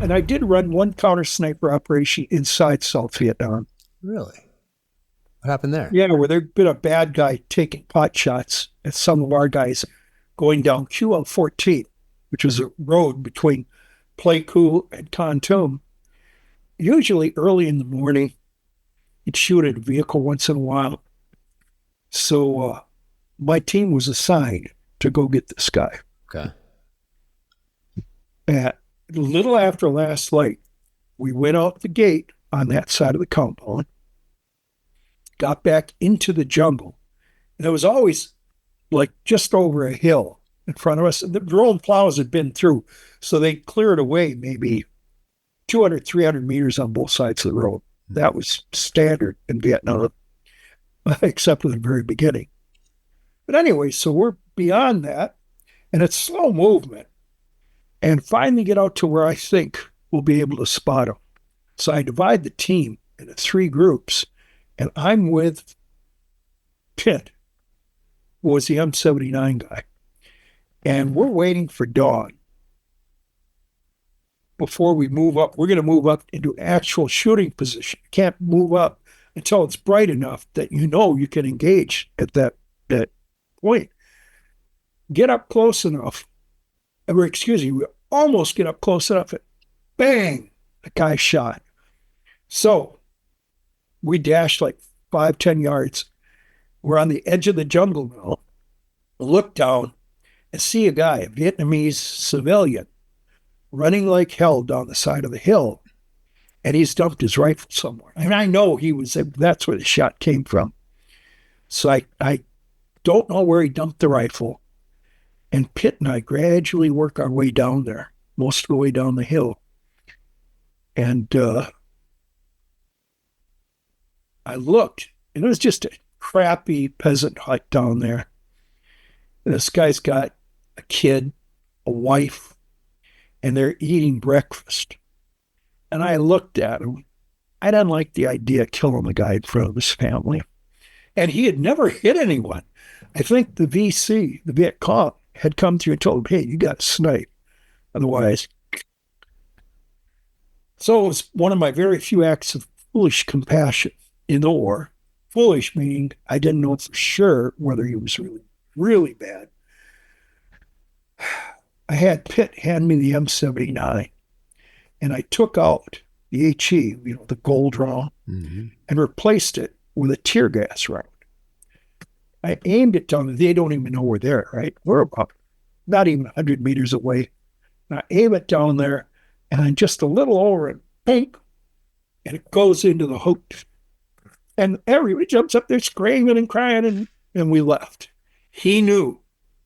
And I did run one counter sniper operation inside South Vietnam. Really? What happened there? Yeah, where there'd been a bad guy taking pot shots at some of our guys going down QL-14, which was a road between Pleiku and Kontum. Usually early in the morning, you'd shoot at a vehicle once in a while. So my team was assigned to go get this guy. Okay. At a little after last light, we went out the gate on that side of the compound, got back into the jungle, and there was always like just over a hill in front of us. The drone plows had been through, so they cleared away maybe 200, 300 meters on both sides of the road. That was standard in Vietnam, except for the very beginning. But anyway, so we're beyond that, and it's slow movement, and finally get out to where I think we'll be able to spot them. So I divide the team into 3 groups, and I'm with Pitt, who was the M79 guy. And we're waiting for dawn before we move up. We're going to move up into actual shooting position. You can't move up until it's bright enough that you know you can engage at that point. Get up close enough, or excuse me, we almost get up close enough, and bang, the guy shot. So we dashed like 5-10 yards. We're on the edge of the jungle now. Look down and see a guy, a Vietnamese civilian, running like hell down the side of the hill. And he's dumped his rifle somewhere. And I know that's where the shot came from. So I don't know where he dumped the rifle. And Pitt and I gradually work our way down there, most of the way down the hill. And I looked, and it was just a crappy peasant hut down there. And this guy's got a kid, a wife, and they're eating breakfast. And I looked at him. I didn't like the idea of killing the guy in front of his family. And he had never hit anyone. I think the VC, the Viet Cong, had come through and told him, hey, you got to snipe. Otherwise. So it was one of my very few acts of foolish compassion in the war. Foolish meaning I didn't know for sure whether he was really, really bad. I had Pitt hand me the M79, and I took out the HE, the gold round, and replaced it with a tear gas round. I aimed it down. They don't even know we're there, right? We're about not even 100 meters away. And I aim it down there, and I'm just a little over it, bang, and it goes into the hook. And everybody jumps up there screaming and crying, and we left. He knew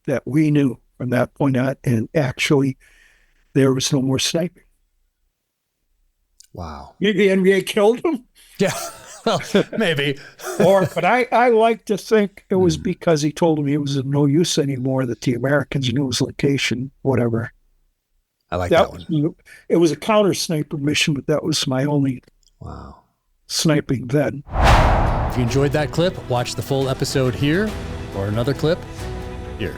that we knew from that point on, and actually there was no more sniping. Wow. Maybe the NBA killed him? Yeah, well, maybe. But I like to think it was because he told him he was of no use anymore, that the Americans knew his location, whatever. I like that one. It was a counter sniper mission, but that was my only sniping then. If you enjoyed that clip, watch the full episode here, or another clip here.